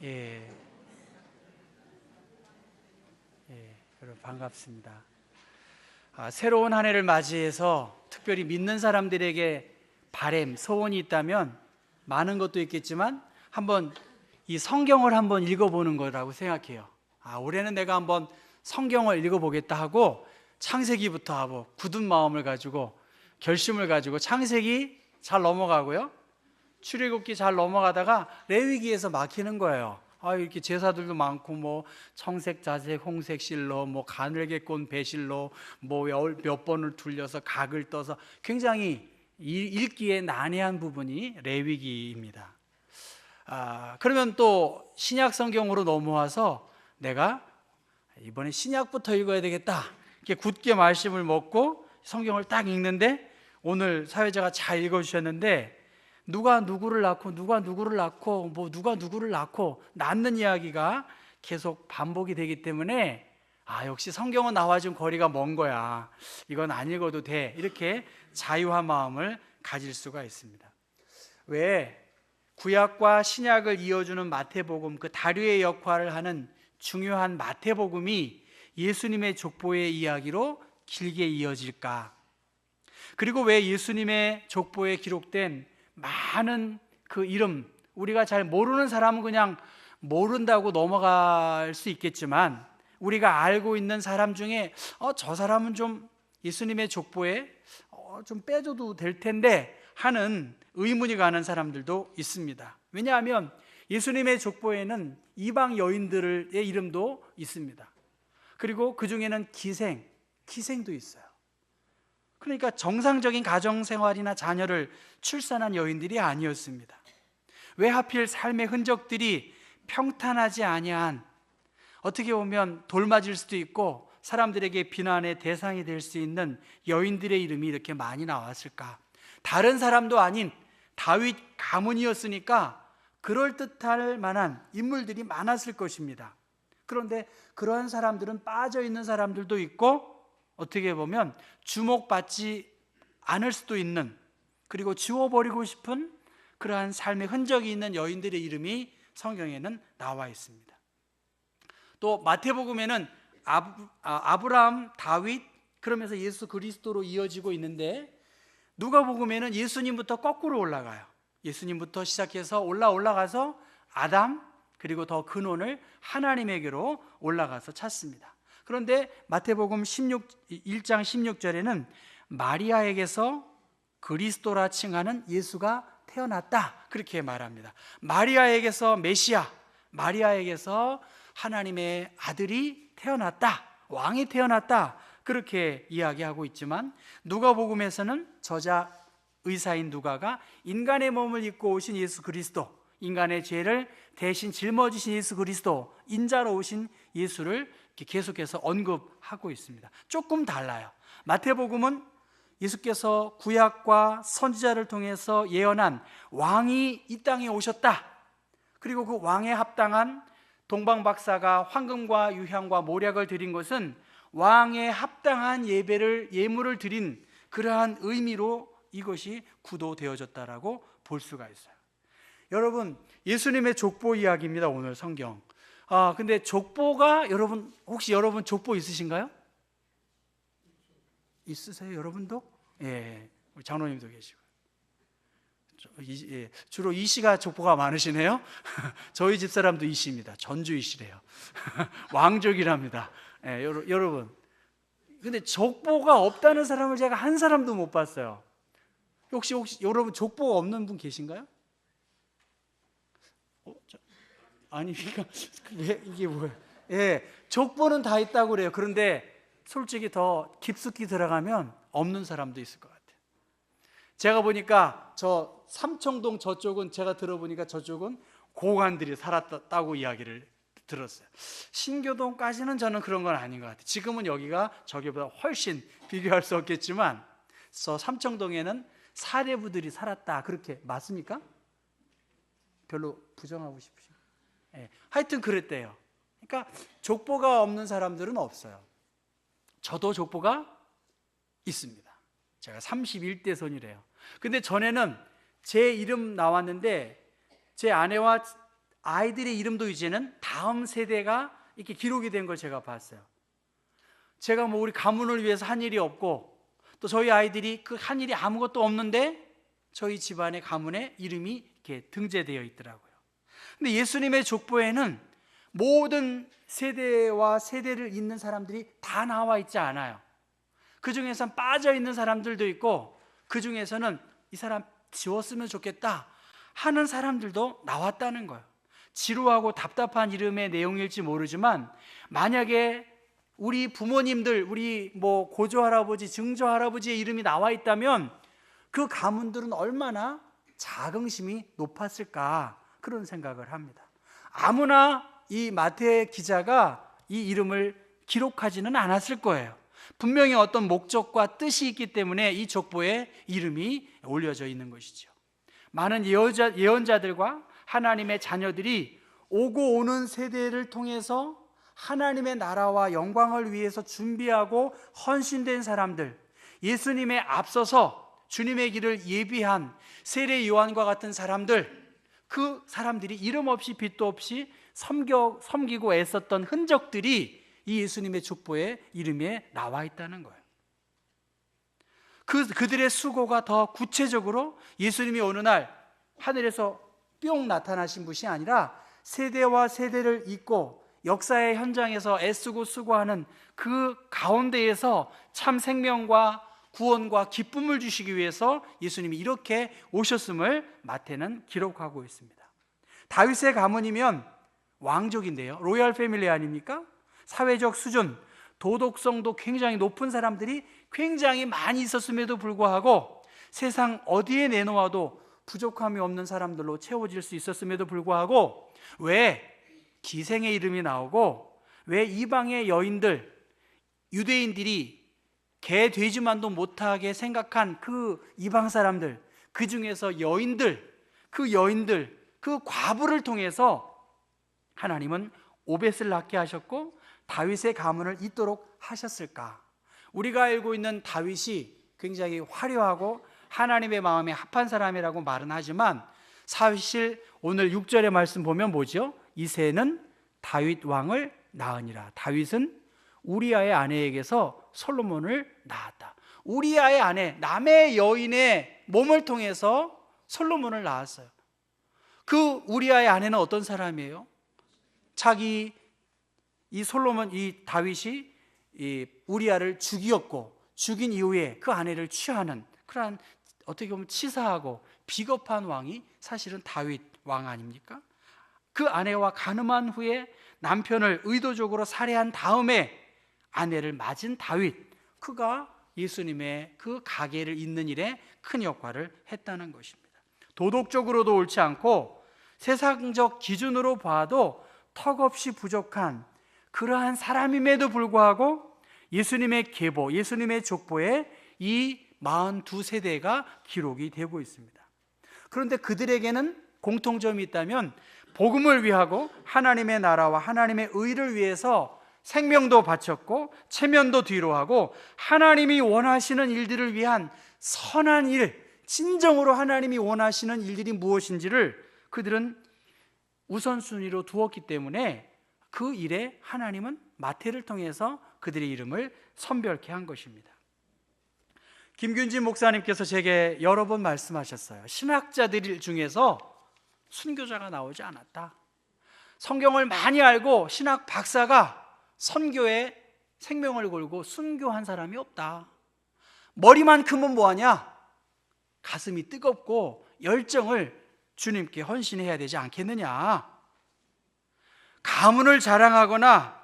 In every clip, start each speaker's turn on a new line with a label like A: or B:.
A: 예, 여러분 반갑습니다. 새로운 한 해를 맞이해서 특별히 믿는 사람들에게 바램, 소원이 있다면 많은 것도 있겠지만 한번 이 성경을 한번 읽어보는 거라고 생각해요. 올해는 내가 한번 성경을 읽어보겠다 하고 창세기부터 하고 굳은 마음을 가지고 결심을 가지고 창세기 잘 넘어가고요, 출애굽기 잘 넘어가다가 레위기에서 막히는 거예요. 이렇게 제사들도 많고 뭐 청색, 자색, 홍색 실로, 뭐 가늘게꼰 배실로, 뭐 몇 번을 둘려서 각을 떠서 굉장히 읽기에 난해한 부분이 레위기입니다. 그러면 또 신약 성경으로 넘어와서 내가 이번에 신약부터 읽어야 되겠다, 이렇게 굳게 말씀을 먹고 성경을 딱 읽는데, 오늘 사회자가 잘 읽어주셨는데 누가 누구를 낳고 누가 누구를 낳고 뭐 누가 누구를 낳고 낳는 이야기가 계속 반복이 되기 때문에 역시 성경은 나와 좀 거리가 먼 거야, 이건 안 읽어도 돼, 이렇게 자유한 마음을 가질 수가 있습니다. 왜 구약과 신약을 이어주는 마태복음, 그 다류의 역할을 하는 중요한 마태복음이 예수님의 족보의 이야기로 길게 이어질까? 그리고 왜 예수님의 족보에 기록된 많은 그 이름, 우리가 잘 모르는 사람은 그냥 모른다고 넘어갈 수 있겠지만 우리가 알고 있는 사람 중에 저 사람은 좀 예수님의 족보에 좀 빼줘도 될 텐데 하는 의문이 가는 사람들도 있습니다. 왜냐하면 예수님의 족보에는 이방 여인들의 이름도 있습니다. 그리고 그 중에는 기생도 있어요. 그러니까 정상적인 가정생활이나 자녀를 출산한 여인들이 아니었습니다. 왜 하필 삶의 흔적들이 평탄하지 아니한, 어떻게 보면 돌맞을 수도 있고 사람들에게 비난의 대상이 될 수 있는 여인들의 이름이 이렇게 많이 나왔을까? 다른 사람도 아닌 다윗 가문이었으니까 그럴듯할 만한 인물들이 많았을 것입니다. 그런데 그러한 사람들은 빠져 있는 사람들도 있고, 어떻게 보면 주목받지 않을 수도 있는, 그리고 지워버리고 싶은 그러한 삶의 흔적이 있는 여인들의 이름이 성경에는 나와 있습니다. 또 마태복음에는 아브라함, 다윗, 그러면서 예수 그리스도로 이어지고 있는데, 누가복음에는 예수님부터 거꾸로 올라가요. 예수님부터 시작해서 올라가서 아담, 그리고 더 근원을 하나님에게로 올라가서 찾습니다. 그런데 마태복음 1장 16절에는 마리아에게서 그리스도라 칭하는 예수가 태어났다, 그렇게 말합니다. 마리아에게서 메시아, 마리아에게서 하나님의 아들이 태어났다, 왕이 태어났다, 그렇게 이야기하고 있지만 누가복음에서는 저자 의사인 누가가 인간의 몸을 입고 오신 예수 그리스도, 인간의 죄를 대신 짊어지신 예수 그리스도, 인자로 오신 예수를 계속해서 언급하고 있습니다. 조금 달라요. 마태복음은 예수께서 구약과 선지자를 통해서 예언한 왕이 이 땅에 오셨다, 그리고 그 왕에 합당한 동방박사가 황금과 유향과 모략을 드린 것은 왕에 합당한 예물을 드린 그러한 의미로 이것이 구도되어졌다라고 볼 수가 있어요. 여러분, 예수님의 족보 이야기입니다, 오늘 성경. 근데 족보가, 혹시 여러분 족보 있으신가요? 있으세요, 여러분도? 예, 우리 장로님도 계시고. 주로 이씨가 족보가 많으시네요. 저희 집사람도 이씨입니다. 전주 이씨래요. 왕족이랍니다. 여러분, 근데 족보가 없다는 사람을 제가 한 사람도 못 봤어요. 혹시 여러분 족보가 없는 분 계신가요? 그러니까 이게 뭐예요? 족보는 다 있다고 그래요. 그런데 솔직히 더 깊숙이 들어가면 없는 사람도 있을 것 같아요. 제가 보니까 저 삼청동 저쪽은, 제가 들어보니까 저쪽은 고관들이 살았다고 이야기를 들었어요. 신교동까지는 저는 그런 건 아닌 것 같아요. 지금은 여기가 저기보다 훨씬 비교할 수 없겠지만 저 삼청동에는 사대부들이 살았다, 그렇게 맞습니까? 별로 부정하고 싶으신가요? 하여튼 그랬대요. 그러니까 족보가 없는 사람들은 없어요. 저도 족보가 있습니다. 제가 31대 손이래요. 근데 전에는 제 이름 나왔는데 제 아내와 아이들의 이름도 이제는 다음 세대가 이렇게 기록이 된 걸 제가 봤어요. 제가 뭐 우리 가문을 위해서 한 일이 없고, 또 저희 아이들이 그 한 일이 아무것도 없는데 저희 집안의 가문에 이름이 이렇게 등재되어 있더라고요. 근데 예수님의 족보에는 모든 세대와 세대를 잇는 사람들이 다 나와 있지 않아요. 그 중에서는 빠져 있는 사람들도 있고, 그 중에서는 이 사람 지웠으면 좋겠다 하는 사람들도 나왔다는 거예요. 지루하고 답답한 이름의 내용일지 모르지만, 만약에 우리 부모님들, 우리 뭐 고조할아버지, 증조할아버지의 이름이 나와 있다면 그 가문들은 얼마나 자긍심이 높았을까, 그런 생각을 합니다. 아무나 이 마태 기자가 이 이름을 기록하지는 않았을 거예요. 분명히 어떤 목적과 뜻이 있기 때문에 이 족보에 이름이 올려져 있는 것이죠. 많은 예언자들과 하나님의 자녀들이 오고 오는 세대를 통해서 하나님의 나라와 영광을 위해서 준비하고 헌신된 사람들, 예수님의 앞서서 주님의 길을 예비한 세례 요한과 같은 사람들, 그 사람들이 이름 없이 빛도 없이 섬기고 애썼던 흔적들이 이 예수님의 족보에 이름에 나와 있다는 거예요. 그들의 수고가 더 구체적으로 예수님이 어느 날 하늘에서 뿅 나타나신 분이 아니라 세대와 세대를 잇고 역사의 현장에서 애쓰고 수고하는 그 가운데에서 참 생명과 구원과 기쁨을 주시기 위해서 예수님이 이렇게 오셨음을 마태는 기록하고 있습니다. 다윗의 가문이면 왕족인데요, 로얄 패밀리 아닙니까? 사회적 수준, 도덕성도 굉장히 높은 사람들이 굉장히 많이 있었음에도 불구하고 세상 어디에 내놓아도 부족함이 없는 사람들로 채워질 수 있었음에도 불구하고 왜 기생의 이름이 나오고, 왜 이방의 여인들, 유대인들이 개 돼지만도 못하게 생각한 그 이방 사람들, 그 중에서 여인들, 그 과부를 통해서 하나님은 오벳을 낳게 하셨고 다윗의 가문을 잇도록 하셨을까? 우리가 알고 있는 다윗이 굉장히 화려하고 하나님의 마음에 합한 사람이라고 말은 하지만, 사실 오늘 6절의 말씀 보면 뭐죠? 이새는 다윗 왕을 낳으니라. 다윗은 우리아의 아내에게서 솔로몬을 낳았다. 우리아의 아내, 남의 여인의 몸을 통해서 솔로몬을 낳았어요. 그 우리아의 아내는 어떤 사람이에요? 이 다윗이 이 우리아를 죽인 이후에 그 아내를 취하는 그러한, 어떻게 보면 치사하고 비겁한 왕이 사실은 다윗 왕 아닙니까? 그 아내와 간음한 후에 남편을 의도적으로 살해한 다음에 아내를 맞은 다윗, 그가 예수님의 그 가계를 잇는 일에 큰 역할을 했다는 것입니다. 도덕적으로도 옳지 않고 세상적 기준으로 봐도 턱없이 부족한 그러한 사람임에도 불구하고 예수님의 계보, 예수님의 족보에 이 42세대가 기록이 되고 있습니다. 그런데 그들에게는 공통점이 있다면, 복음을 위하고 하나님의 나라와 하나님의 의를 위해서 생명도 바쳤고 체면도 뒤로 하고 하나님이 원하시는 일들을 위한 선한 일, 진정으로 하나님이 원하시는 일들이 무엇인지를 그들은 우선순위로 두었기 때문에 그 일에 하나님은 마태를 통해서 그들의 이름을 선별케 한 것입니다. 김균진 목사님께서 제게 여러 번 말씀하셨어요. 신학자들 중에서 순교자가 나오지 않았다. 성경을 많이 알고 신학 박사가 선교에 생명을 걸고 순교한 사람이 없다. 머리만 크면 뭐하냐? 가슴이 뜨겁고 열정을 주님께 헌신해야 되지 않겠느냐. 가문을 자랑하거나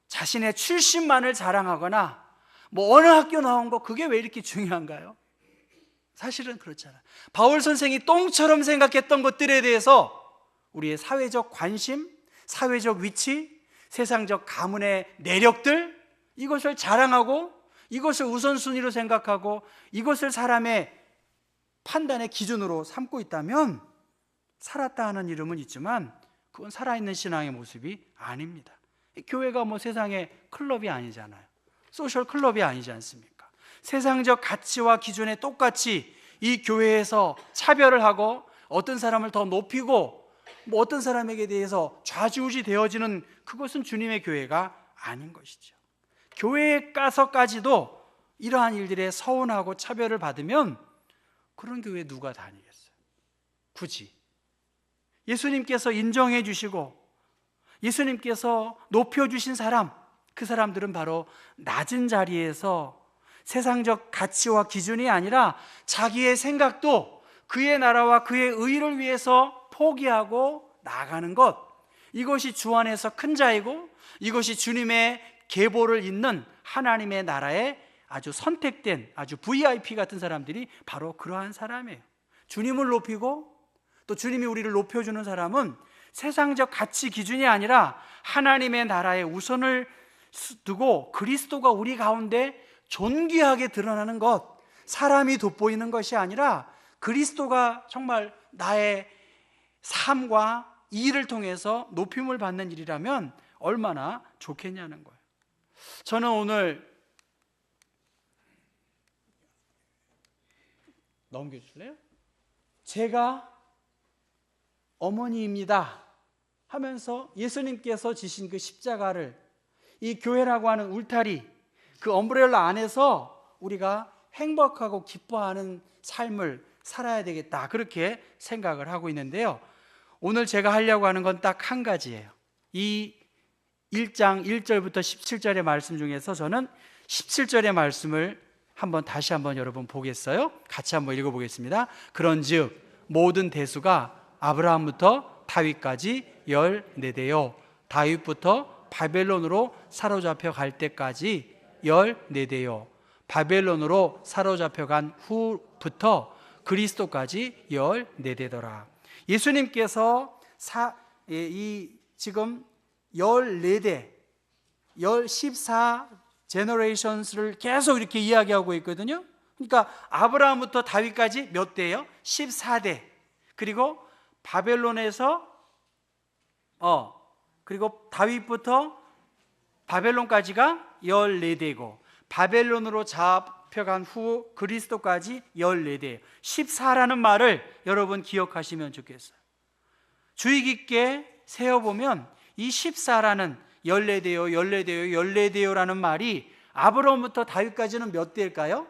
A: 자신의 출신만을 자랑하거나 뭐 어느 학교 나온 거, 그게 왜 이렇게 중요한가요? 사실은 그렇잖아요. 바울 선생이 똥처럼 생각했던 것들에 대해서 우리의 사회적 관심, 사회적 위치, 세상적 가문의 내력들, 이것을 자랑하고 이것을 우선순위로 생각하고 이것을 사람의 판단의 기준으로 삼고 있다면 살았다 하는 이름은 있지만 그건 살아있는 신앙의 모습이 아닙니다. 교회가 뭐 세상의 클럽이 아니잖아요. 소셜 클럽이 아니지 않습니까? 세상적 가치와 기준에 똑같이 이 교회에서 차별을 하고 어떤 사람을 더 높이고 뭐 어떤 사람에게 대해서 좌지우지 되어지는 그것은 주님의 교회가 아닌 것이죠. 교회에 가서까지도 이러한 일들에 서운하고 차별을 받으면 그런 교회에 누가 다니겠어요? 굳이 예수님께서 인정해 주시고 예수님께서 높여주신 사람, 그 사람들은 바로 낮은 자리에서 세상적 가치와 기준이 아니라 자기의 생각도 그의 나라와 그의 의를 위해서 포기하고 나아가는 것, 이것이 주 안에서 큰 자이고 이것이 주님의 계보를 잇는 하나님의 나라의 아주 선택된 아주 VIP 같은 사람들이 바로 그러한 사람이에요. 주님을 높이고 또 주님이 우리를 높여주는 사람은 세상적 가치 기준이 아니라 하나님의 나라에 우선을 두고 그리스도가 우리 가운데 존귀하게 드러나는 것, 사람이 돋보이는 것이 아니라 그리스도가 정말 나의 삶과 이 일을 통해서 높임을 받는 일이라면 얼마나 좋겠냐는 거예요. 저는 오늘 넘겨줄래요? 제가 어머니입니다 하면서 예수님께서 지신 그 십자가를 이 교회라고 하는 울타리, 그 엄브렐라 안에서 우리가 행복하고 기뻐하는 삶을 살아야 되겠다, 그렇게 생각을 하고 있는데요. 오늘 제가 하려고 하는 건 딱 한 가지예요. 이 1장 1절부터 17절의 말씀 중에서 저는 17절의 말씀을 다시 한번 여러분 보겠어요? 같이 한번 읽어보겠습니다. 그런즉 모든 대수가 아브라함부터 다윗까지 14대요 다윗부터 바벨론으로 사로잡혀 갈 때까지 14대요 바벨론으로 사로잡혀 간 후부터 그리스도까지 14대더라. 예수님께서 지금 14대 14 제너레이션스를 계속 이렇게 이야기하고 있거든요. 그러니까 아브라함부터 다윗까지 몇 대예요? 14대. 그리고 바벨론에서 그리고 다윗부터 바벨론까지가 14대고 바벨론으로 잡혀간 후 그리스도까지 14대예요. 14라는 말을 여러분 기억하시면 좋겠어요. 주의 깊게 세어보면 이 14라는 14대요, 14대요, 14대요라는 말이 아브라함부터 다윗까지는 몇 대일까요?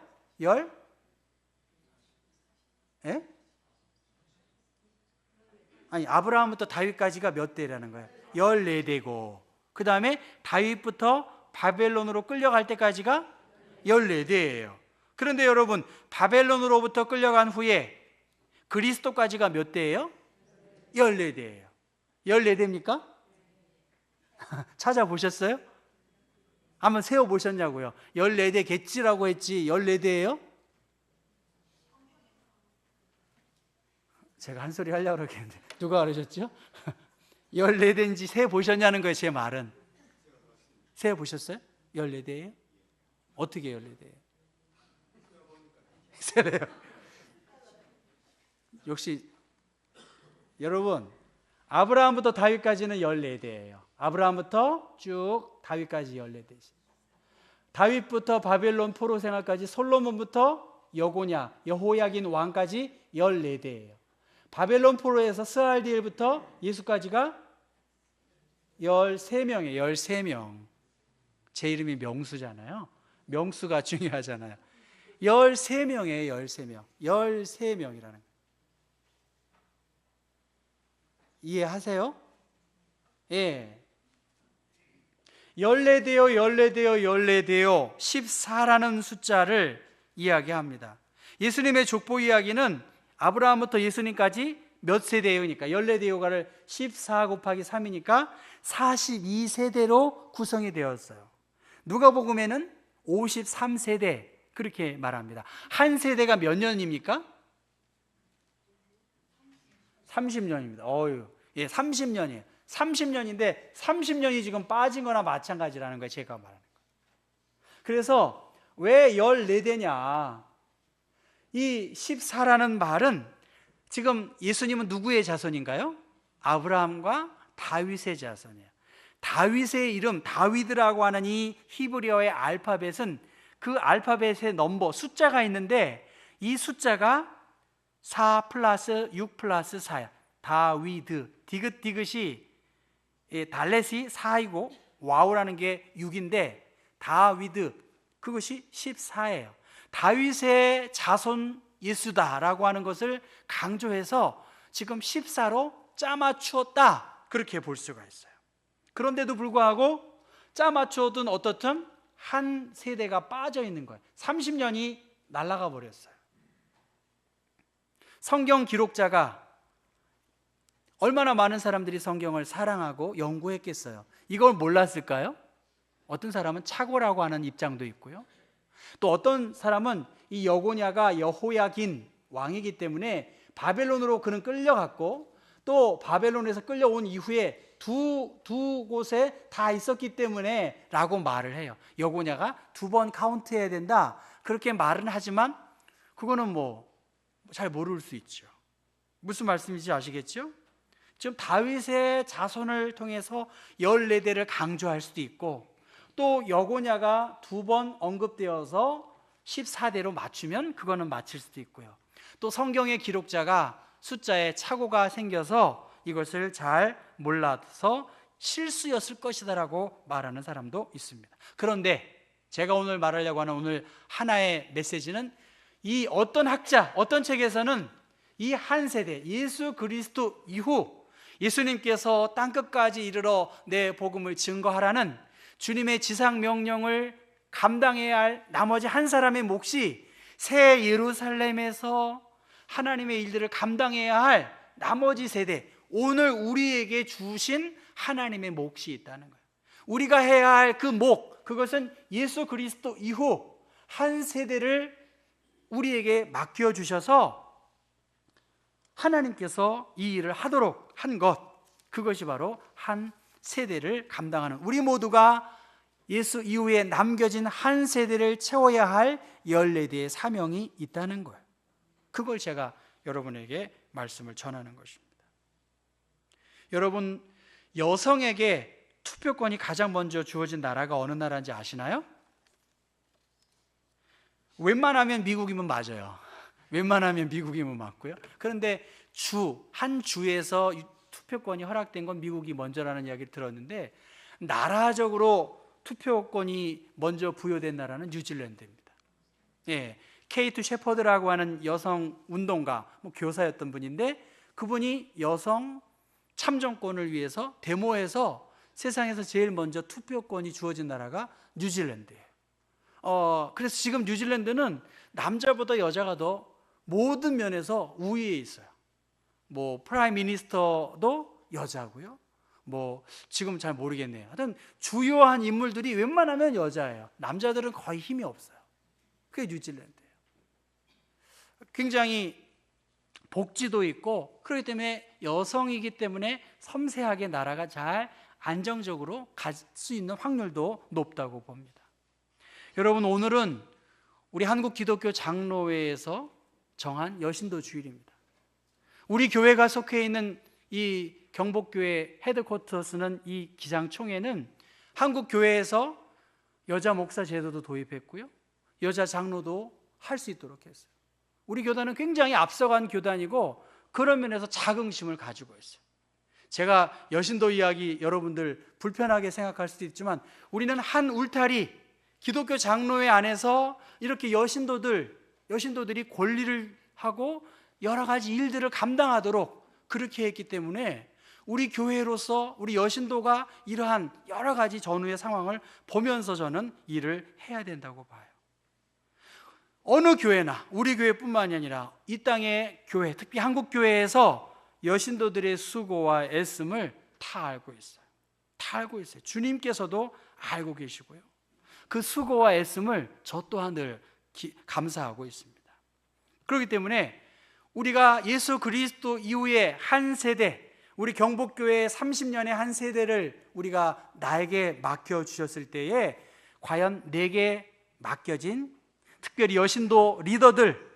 A: 아브라함부터 다윗까지가 몇 대라는 거예요? 14대고 그 다음에 다윗부터 바벨론으로 끌려갈 때까지가 14대예요. 그런데 여러분, 바벨론으로부터 끌려간 후에 그리스도까지가 몇 대예요? 14대예요. 14대입니까? 찾아보셨어요? 한번 세어보셨냐고요? 14대겠지라고 했지 14대예요? 제가 한 소리 하려고 그러겠는데 누가 그러셨죠? 14대인지 세어보셨냐는 거예요. 제 말은 세어보셨어요? 14대예요? 어떻게 14대예요? 세래요. 역시 여러분, 아브라함부터 다윗까지는 14대예요. 아브라함부터 쭉 다윗까지 14대지. 다윗부터 바벨론 포로 생활까지, 솔로몬부터 여호야긴 왕까지 14대예요. 바벨론 포로에서 스알디엘부터 예수까지가 13명이에요. 13명. 제 이름이 명수잖아요. 명수가 중요하잖아요. 13명이에요. 13명. 13명이라는 거예요. 이해하세요? 예. 14대요, 14대요, 14대요, 14라는 숫자를 이야기합니다. 예수님의 족보 이야기는 아브라함부터 예수님까지 몇 세대요니까 14대요가를 14 곱하기 3이니까 42세대로 구성이 되었어요. 누가복음에는 53세대 그렇게 말합니다. 한 세대가 몇 년입니까? 30년입니다. 예, 30년이에요. 30년인데 30년이 지금 빠진 거나 마찬가지라는 거예요. 제가 말하는 거. 그래서 왜 14대냐? 이 14라는 말은 지금 예수님은 누구의 자손인가요? 아브라함과 다윗의 자손이에요. 다윗의 이름, 다윗이라고 하는 이 히브리어의 알파벳은 그 알파벳의 넘버, 숫자가 있는데 이 숫자가 4 플러스 6 플러스 4야. 다위드, 디귿이 달렛이 4이고 와우라는 게 6인데 다위드 그것이 14예요. 다윗의 자손 예수다라고 하는 것을 강조해서 지금 14로 짜맞추었다 그렇게 볼 수가 있어요. 그런데도 불구하고 짜맞추어든 어떻든 한 세대가 빠져 있는 거예요. 30년이 날아가 버렸어요. 성경 기록자가 얼마나 많은 사람들이 성경을 사랑하고 연구했겠어요. 이걸 몰랐을까요? 어떤 사람은 착오라고 하는 입장도 있고요. 또 어떤 사람은 이 여고냐가 여호야긴 왕이기 때문에 바벨론으로 그는 끌려갔고 또 바벨론에서 끌려온 이후에 두 곳에 다 있었기 때문에 라고 말을 해요. 여고냐가 2번 카운트해야 된다 그렇게 말은 하지만 그거는 뭐 잘 모를 수 있죠. 무슨 말씀인지 아시겠죠? 지금 다윗의 자손을 통해서 14대를 강조할 수도 있고 또 여고냐가 2번 언급되어서 14대로 맞추면 그거는 맞힐 수도 있고요. 또 성경의 기록자가 숫자에 착오가 생겨서 이것을 잘 몰라서 실수였을 것이다라고 말하는 사람도 있습니다. 그런데 제가 오늘 말하려고 하는 오늘 하나의 메시지는 이 어떤 학자, 어떤 책에서는 이 한 세대 예수 그리스도 이후 예수님께서 땅끝까지 이르러 내 복음을 증거하라는 주님의 지상 명령을 감당해야 할 나머지 한 사람의 몫이 새 예루살렘에서 하나님의 일들을 감당해야 할 나머지 세대, 오늘 우리에게 주신 하나님의 몫이 있다는 거예요. 우리가 해야 할 그 몫, 그것은 예수 그리스도 이후 한 세대를 우리에게 맡겨주셔서 하나님께서 이 일을 하도록 한 것, 그것이 바로 한 세대를 감당하는, 우리 모두가 예수 이후에 남겨진 한 세대를 채워야 할 14대의 사명이 있다는 거예요. 그걸 제가 여러분에게 말씀을 전하는 것입니다. 여러분, 여성에게 투표권이 가장 먼저 주어진 나라가 어느 나라인지 아시나요? 웬만하면 미국이면 맞아요. 웬만하면 미국이면 맞고요. 그런데 한 주에서 투표권이 허락된 건 미국이 먼저라는 이야기를 들었는데 나라적으로 투표권이 먼저 부여된 나라는 뉴질랜드입니다. 예, 케이트 셰퍼드라고 하는 여성 운동가, 교사였던 분인데 그분이 여성 참정권을 위해서 데모해서 세상에서 제일 먼저 투표권이 주어진 나라가 뉴질랜드예요. 그래서 지금 뉴질랜드는 남자보다 여자가 더 모든 면에서 우위에 있어요. 뭐 프라임 미니스터도 여자고요. 뭐 지금 잘 모르겠네요. 하여튼 주요한 인물들이 웬만하면 여자예요. 남자들은 거의 힘이 없어요. 그게 뉴질랜드예요. 굉장히 복지도 있고 그렇기 때문에 여성이기 때문에 섬세하게 나라가 잘 안정적으로 갈 수 있는 확률도 높다고 봅니다. 여러분, 오늘은 우리 한국 기독교 장로회에서 정한 여신도 주일입니다. 우리 교회가 속해 있는 이 경복교회 헤드쿼터스는 이 기장총회는 한국 교회에서 여자 목사 제도도 도입했고요, 여자 장로도 할 수 있도록 했어요. 우리 교단은 굉장히 앞서간 교단이고 그런 면에서 자긍심을 가지고 있어요. 제가 여신도 이야기 여러분들 불편하게 생각할 수도 있지만 우리는 한 울타리 기독교 장로회 안에서 이렇게 여신도들이 권리를 하고 여러 가지 일들을 감당하도록 그렇게 했기 때문에 우리 교회로서 우리 여신도가 이러한 여러 가지 전후의 상황을 보면서 저는 일을 해야 된다고 봐요. 어느 교회나 우리 교회뿐만이 아니라 이 땅의 교회, 특히 한국 교회에서 여신도들의 수고와 애씀을 다 알고 있어요. 다 알고 있어요. 주님께서도 알고 계시고요. 그 수고와 애씀을 저 또한 늘 감사하고 있습니다. 그렇기 때문에 우리가 예수 그리스도 이후에 한 세대, 우리 경복교회 30년의 한 세대를 우리가 나에게 맡겨주셨을 때에 과연 내게 맡겨진 특별히 여신도 리더들,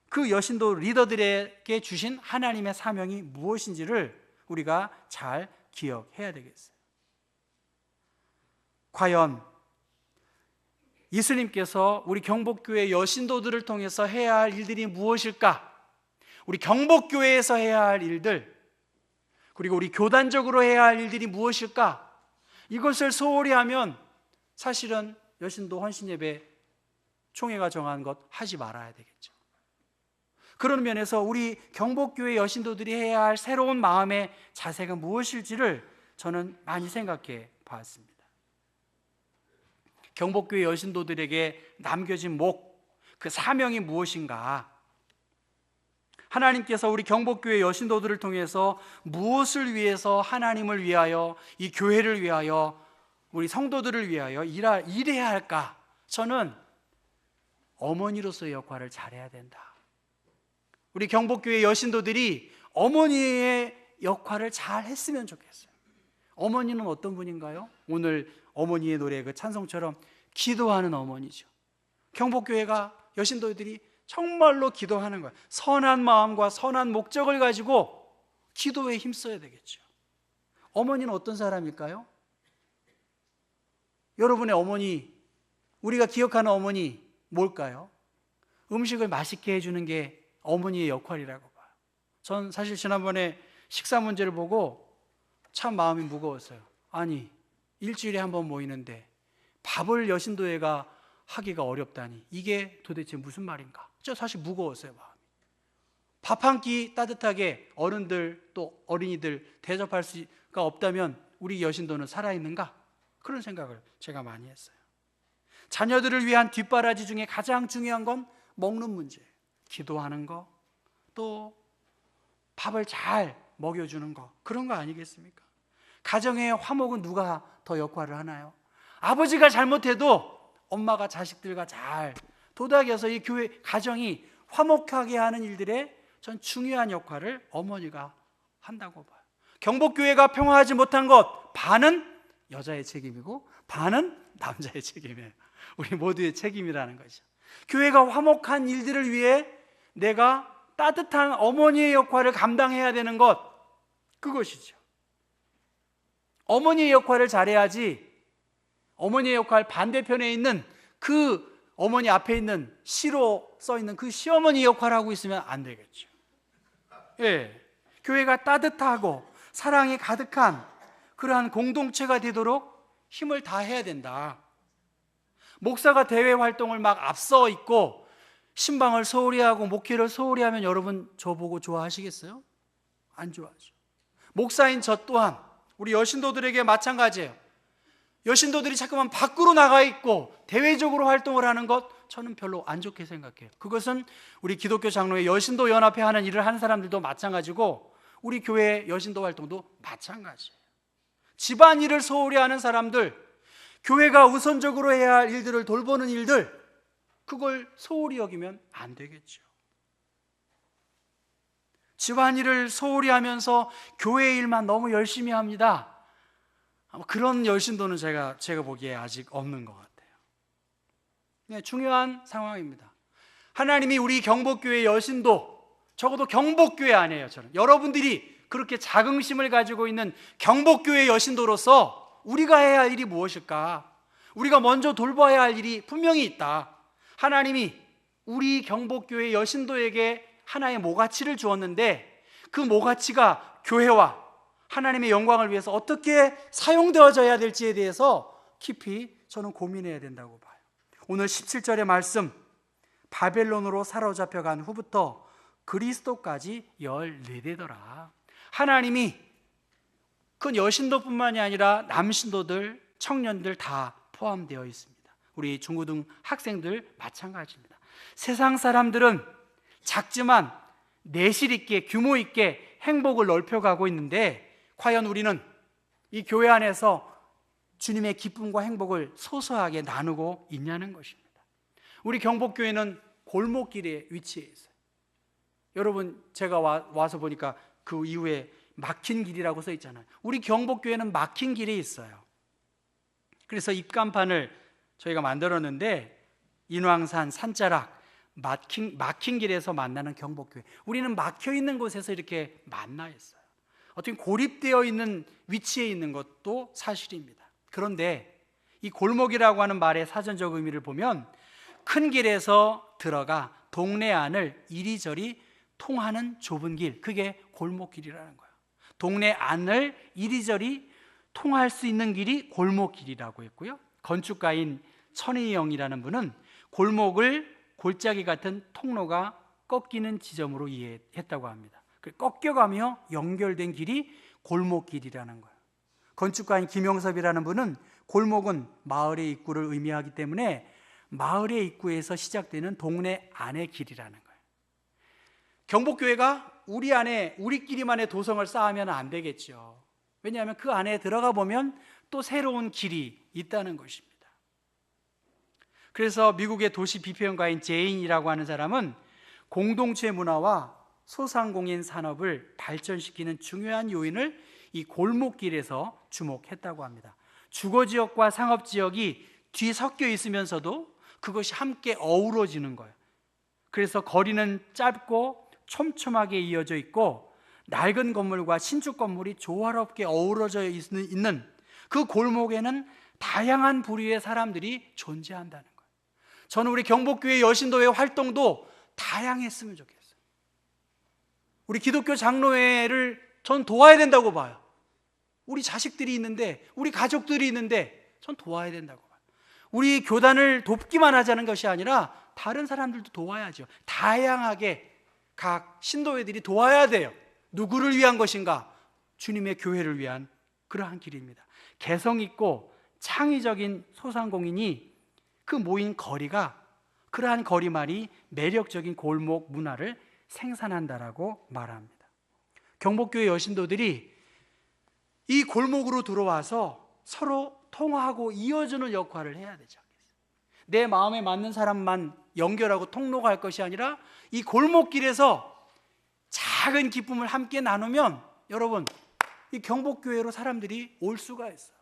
A: 그 여신도 리더들에게 주신 하나님의 사명이 무엇인지를 우리가 잘 기억해야 되겠어요. 과연 예수님께서 우리 경복교회 여신도들을 통해서 해야 할 일들이 무엇일까? 우리 경복교회에서 해야 할 일들, 그리고 우리 교단적으로 해야 할 일들이 무엇일까? 이것을 소홀히 하면 사실은 여신도 헌신예배 총회가 정한 것 하지 말아야 되겠죠. 그런 면에서 우리 경복교회 여신도들이 해야 할 새로운 마음의 자세가 무엇일지를 저는 많이 생각해 봤습니다. 경복교회 여신도들에게 남겨진 그 사명이 무엇인가? 하나님께서 우리 경복교회 여신도들을 통해서 무엇을 위해서 하나님을 위하여, 이 교회를 위하여, 우리 성도들을 위하여 일해야 할까? 저는 어머니로서의 역할을 잘해야 된다. 우리 경복교회 여신도들이 어머니의 역할을 잘 했으면 좋겠어요. 어머니는 어떤 분인가요? 오늘 어머니의 노래 그 찬송처럼 기도하는 어머니죠. 경복교회가 여신도들이 정말로 기도하는 거예요. 선한 마음과 선한 목적을 가지고 기도에 힘써야 되겠죠. 어머니는 어떤 사람일까요? 여러분의 어머니, 우리가 기억하는 어머니 뭘까요? 음식을 맛있게 해주는 게 어머니의 역할이라고 봐요. 전 사실 지난번에 식사 문제를 보고 참 마음이 무거웠어요. 아니, 일주일에 한 번 모이는데 밥을 여신도회가 하기가 어렵다니, 이게 도대체 무슨 말인가? 저 사실 무거웠어요, 마음이. 밥 한 끼 따뜻하게 어른들 또 어린이들 대접할 수가 없다면 우리 여신도는 살아있는가? 그런 생각을 제가 많이 했어요. 자녀들을 위한 뒷바라지 중에 가장 중요한 건 먹는 문제예요. 기도하는 거, 또 밥을 잘 먹여주는 거, 그런 거 아니겠습니까? 가정의 화목은 누가 더 역할을 하나요? 아버지가 잘못해도 엄마가 자식들과 잘 도닥여서 이 교회 가정이 화목하게 하는 일들에 전 중요한 역할을 어머니가 한다고 봐요. 경복교회가 평화하지 못한 것 반은 여자의 책임이고 반은 남자의 책임이에요. 우리 모두의 책임이라는 거죠. 교회가 화목한 일들을 위해 내가 따뜻한 어머니의 역할을 감당해야 되는 것, 그것이죠. 어머니의 역할을 잘해야지 어머니의 역할 반대편에 있는 그 어머니 앞에 있는 시로 써있는 그 시어머니 역할을 하고 있으면 안 되겠죠. 예, 교회가 따뜻하고 사랑이 가득한 그러한 공동체가 되도록 힘을 다해야 된다. 목사가 대외 활동을 막 앞서 있고 신방을 소홀히 하고 목회를 소홀히 하면 여러분 저보고 좋아하시겠어요? 안 좋아하죠. 목사인 저 또한 우리 여신도들에게 마찬가지예요. 여신도들이 자꾸만 밖으로 나가 있고 대외적으로 활동을 하는 것, 저는 별로 안 좋게 생각해요. 그것은 우리 기독교 장로회 여신도 연합회 하는 일을 하는 사람들도 마찬가지고 우리 교회 여신도 활동도 마찬가지예요. 집안일을 소홀히 하는 사람들, 교회가 우선적으로 해야 할 일들을 돌보는 일들, 그걸 소홀히 여기면 안 되겠죠. 집안일을 소홀히 하면서 교회 일만 너무 열심히 합니다. 그런 여신도는 제가 보기에 아직 없는 것 같아요. 네, 중요한 상황입니다. 하나님이 우리 경복교회 여신도, 적어도 경복교회 아니에요. 저는 여러분들이 그렇게 자긍심을 가지고 있는 경복교회 여신도로서 우리가 해야 할 일이 무엇일까? 우리가 먼저 돌봐야 할 일이 분명히 있다. 하나님이 우리 경복교회 여신도에게 하나의 모가치를 주었는데 그 모가치가 교회와 하나님의 영광을 위해서 어떻게 사용되어져야 될지에 대해서 깊이 저는 고민해야 된다고 봐요. 오늘 17절의 말씀, 바벨론으로 사로잡혀간 후부터 그리스도까지 14대더라. 하나님이 그 여신도뿐만이 아니라 남신도들, 청년들 다 포함되어 있습니다. 우리 중고등 학생들 마찬가지입니다. 세상 사람들은 작지만 내실 있게, 규모 있게 행복을 넓혀가고 있는데 과연 우리는 이 교회 안에서 주님의 기쁨과 행복을 소소하게 나누고 있냐는 것입니다. 우리 경복교회는 골목길에 위치해 있어요. 여러분, 제가 와서 보니까 그 이후에 막힌 길이라고 써 있잖아요. 우리 경복교회는 막힌 길이 있어요. 그래서 입간판을 저희가 만들었는데 인왕산 산자락 막힌 길에서 만나는 경복교회. 우리는 막혀 있는 곳에서 이렇게 만나 있어요. 어떻게 고립되어 있는 위치에 있는 것도 사실입니다. 그런데 이 골목이라고 하는 말의 사전적 의미를 보면 큰 길에서 들어가 동네 안을 이리저리 통하는 좁은 길, 그게 골목길이라는 거예요. 동네 안을 이리저리 통할 수 있는 길이 골목길이라고 했고요. 건축가인 천혜영이라는 분은 골목을 골짜기 같은 통로가 꺾이는 지점으로 이해했다고 합니다. 꺾여가며 연결된 길이 골목길이라는 거예요. 건축가인 김영섭이라는 분은 골목은 마을의 입구를 의미하기 때문에 마을의 입구에서 시작되는 동네 안의 길이라는 거예요. 경복교회가 우리 안에 우리끼리만의 도성을 쌓으면 안 되겠죠. 왜냐하면 그 안에 들어가 보면 또 새로운 길이 있다는 것입니다. 그래서 미국의 도시 비평가인 제인이라고 하는 사람은 공동체 문화와 소상공인 산업을 발전시키는 중요한 요인을 이 골목길에서 주목했다고 합니다. 주거지역과 상업지역이 뒤섞여 있으면서도 그것이 함께 어우러지는 거예요. 그래서 거리는 짧고 촘촘하게 이어져 있고 낡은 건물과 신축 건물이 조화롭게 어우러져 있는 그 골목에는 다양한 부류의 사람들이 존재한다는 거예요. 저는 우리 경복교회 여신도회 활동도 다양했으면 좋겠어요. 우리 기독교 장로회를 전 도와야 된다고 봐요. 우리 자식들이 있는데, 우리 가족들이 있는데 전 도와야 된다고 봐요. 우리 교단을 돕기만 하자는 것이 아니라 다른 사람들도 도와야죠. 다양하게 각 신도회들이 도와야 돼요. 누구를 위한 것인가? 주님의 교회를 위한 그러한 길입니다. 개성 있고 창의적인 소상공인이 그 모인 거리가, 그러한 거리만이 매력적인 골목 문화를 생산한다라고 말합니다. 경복교회 여신도들이 이 골목으로 들어와서 서로 통화하고 이어주는 역할을 해야 되지 않겠어요? 내 마음에 맞는 사람만 연결하고 통로가 할 것이 아니라 이 골목길에서 작은 기쁨을 함께 나누면 여러분, 이 경복교회로 사람들이 올 수가 있어요.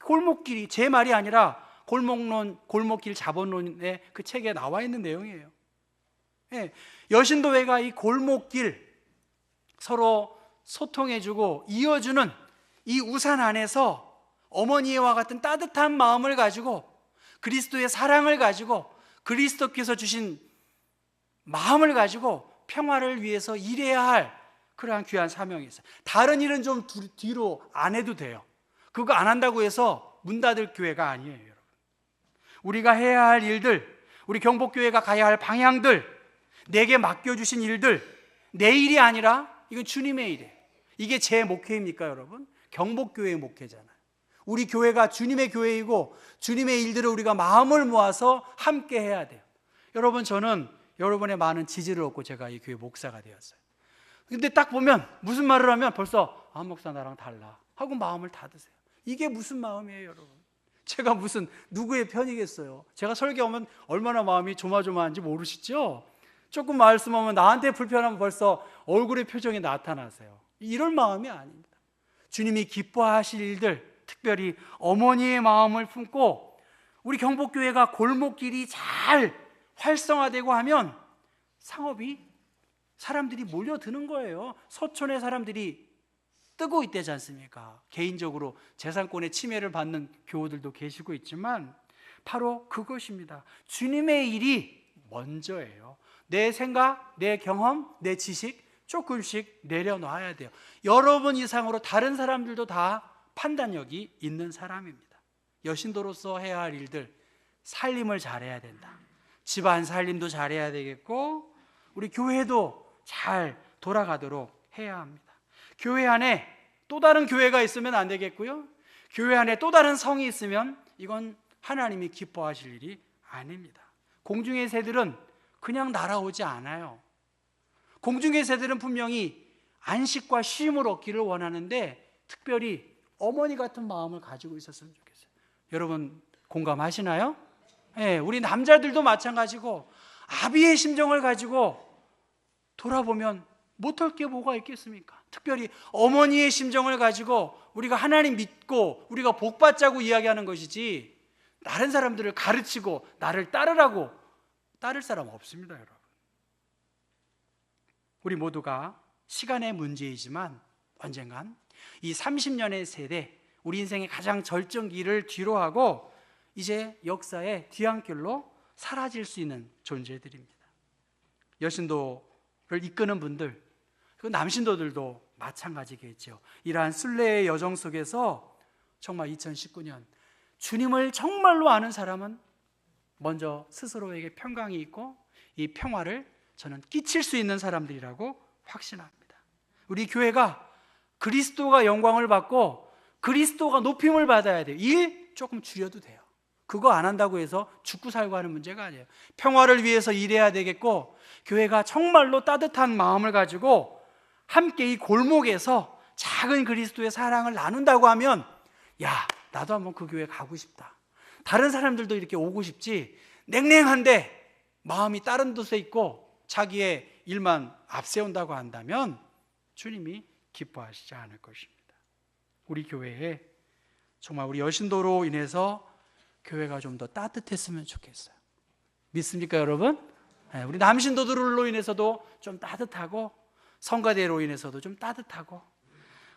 A: 골목길이 제 말이 아니라 골목론, 골목길 자본론의 그 책에 나와 있는 내용이에요. 예, 여신도회가 이 골목길 서로 소통해주고 이어주는 이 우산 안에서 어머니와 같은 따뜻한 마음을 가지고 그리스도의 사랑을 가지고 그리스도께서 주신 마음을 가지고 평화를 위해서 일해야 할 그러한 귀한 사명이 있어요. 다른 일은 좀 뒤로 안 해도 돼요. 그거 안 한다고 해서 문 닫을 교회가 아니에요, 여러분. 우리가 해야 할 일들, 우리 경복교회가 가야 할 방향들, 내게 맡겨주신 일들, 내 일이 아니라 이건 주님의 일이에요. 이게 제 목회입니까, 여러분? 경복교회의 목회잖아요. 우리 교회가 주님의 교회이고 주님의 일들을 우리가 마음을 모아서 함께 해야 돼요. 여러분, 저는 여러분의 많은 지지를 얻고 제가 이 교회 목사가 되었어요. 근데 딱 보면 무슨 말을 하면 벌써 목사 나랑 달라 하고 마음을 닫으세요. 이게 무슨 마음이에요, 여러분? 제가 무슨 누구의 편이겠어요? 제가 설교하면 얼마나 마음이 조마조마한지 모르시죠? 조금 말씀하면 나한테 불편하면 벌써 얼굴의 표정이 나타나세요. 이럴 마음이 아닙니다. 주님이 기뻐하실 일들, 특별히 어머니의 마음을 품고 우리 경복교회가 골목길이 잘 활성화되고 하면 상업이 사람들이 몰려드는 거예요. 서촌의 사람들이 뜨고 있대지 않습니까? 개인적으로 재산권의 침해를 받는 교우들도 계시고 있지만 바로 그것입니다. 주님의 일이 먼저예요. 내 생각, 내 경험, 내 지식 조금씩 내려놔야 돼요. 여러분 이상으로 다른 사람들도 다 판단력이 있는 사람입니다. 여신도로서 해야 할 일들, 살림을 잘해야 된다. 집안 살림도 잘해야 되겠고 우리 교회도 잘 돌아가도록 해야 합니다. 교회 안에 또 다른 교회가 있으면 안 되겠고요. 교회 안에 또 다른 성이 있으면 이건 하나님이 기뻐하실 일이 아닙니다. 공중의 새들은 그냥 날아오지 않아요. 공중의 새들은 분명히 안식과 쉼을 얻기를 원하는데 특별히 어머니 같은 마음을 가지고 있었으면 좋겠어요. 여러분 공감하시나요? 네, 우리 남자들도 마찬가지고 아비의 심정을 가지고 돌아보면 못할 게 뭐가 있겠습니까? 특별히 어머니의 심정을 가지고 우리가 하나님 믿고 우리가 복 받자고 이야기하는 것이지 다른 사람들을 가르치고 나를 따르라고 따를 사람 없습니다, 여러분. 우리 모두가 시간의 문제이지만 언젠간 이 30년의 세대, 우리 인생의 가장 절정기를 뒤로하고 이제 역사의 뒤안길로 사라질 수 있는 존재들입니다. 여신도를 이끄는 분들, 그 남신도들도 마찬가지겠죠. 이러한 순례의 여정 속에서 정말 2019년 주님을 정말로 아는 사람은 먼저 스스로에게 평강이 있고 이 평화를 저는 끼칠 수 있는 사람들이라고 확신합니다. 우리 교회가 그리스도가 영광을 받고 그리스도가 높임을 받아야 돼요. 일 조금 줄여도 돼요. 그거 안 한다고 해서 죽고 살고 하는 문제가 아니에요. 평화를 위해서 일해야 되겠고, 교회가 정말로 따뜻한 마음을 가지고 함께 이 골목에서 작은 그리스도의 사랑을 나눈다고 하면, 야, 나도 한번 그 교회 가고 싶다. 다른 사람들도 이렇게 오고 싶지, 냉랭한데 마음이 다른 곳에 있고 자기의 일만 앞세운다고 한다면 주님이 기뻐하시지 않을 것입니다. 우리 교회에 정말 우리 여신도로 인해서 교회가 좀 더 따뜻했으면 좋겠어요. 믿습니까, 여러분? 우리 남신도들로 인해서도 좀 따뜻하고, 성가대로 인해서도 좀 따뜻하고,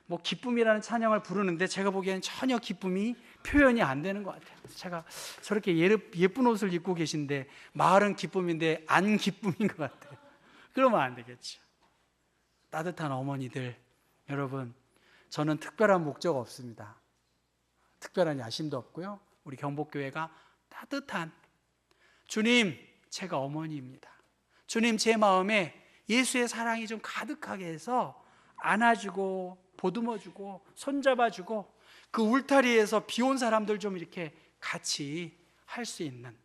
A: 뭐 기쁨이라는 찬양을 부르는데 제가 보기에는 전혀 기쁨이 표현이 안 되는 것 같아요. 제가 저렇게 예쁜 옷을 입고 계신데 말은 기쁨인데 안 기쁨인 것 같아요. 그러면 안 되겠죠. 따뜻한 어머니들, 여러분, 저는 특별한 목적 없습니다. 특별한 야심도 없고요. 우리 경복교회가 따뜻한, 주님, 제가 어머니입니다. 주님, 제 마음에 예수의 사랑이 좀 가득하게 해서 안아주고 보듬어주고 손잡아주고 그 울타리에서 비온 사람들 좀 이렇게 같이 할 수 있는,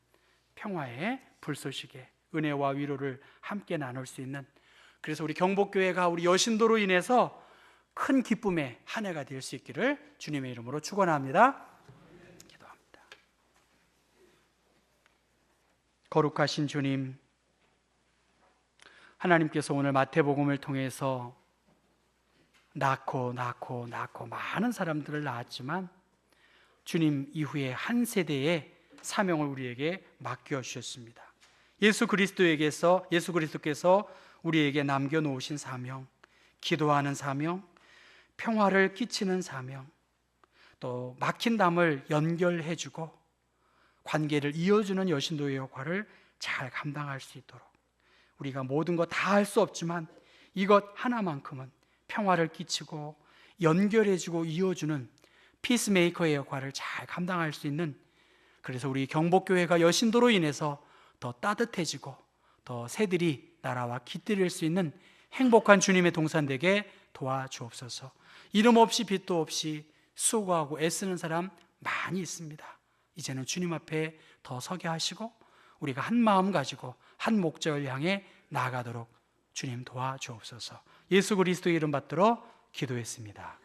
A: 평화의 불쏘시개, 은혜와 위로를 함께 나눌 수 있는, 그래서 우리 경복교회가 우리 여신도로 인해서 큰 기쁨의 한 해가 될 수 있기를 주님의 이름으로 축원합니다. 기도합니다. 거룩하신 주님, 하나님께서 오늘 마태복음을 통해서 낳고 많은 사람들을 낳았지만 주님 이후에 한 세대의 사명을 우리에게 맡겨 주셨습니다. 예수 그리스도께서 우리에게 남겨놓으신 사명, 기도하는 사명, 평화를 끼치는 사명, 또 막힌 담을 연결해주고 관계를 이어주는 여신도의 역할을 잘 감당할 수 있도록, 우리가 모든 것 다 할 수 없지만 이것 하나만큼은 평화를 끼치고 연결해주고 이어주는 피스메이커의 역할을 잘 감당할 수 있는, 그래서 우리 경복교회가 여신도로 인해서 더 따뜻해지고 더 새들이 날아와 깃들일 수 있는 행복한 주님의 동산 되게 도와주옵소서. 이름 없이 빛도 없이 수고하고 애쓰는 사람 많이 있습니다. 이제는 주님 앞에 더 서게 하시고 우리가 한 마음 가지고 한 목적을 향해 나아가도록 주님 도와주옵소서. 예수 그리스도의 이름 받들어 기도했습니다.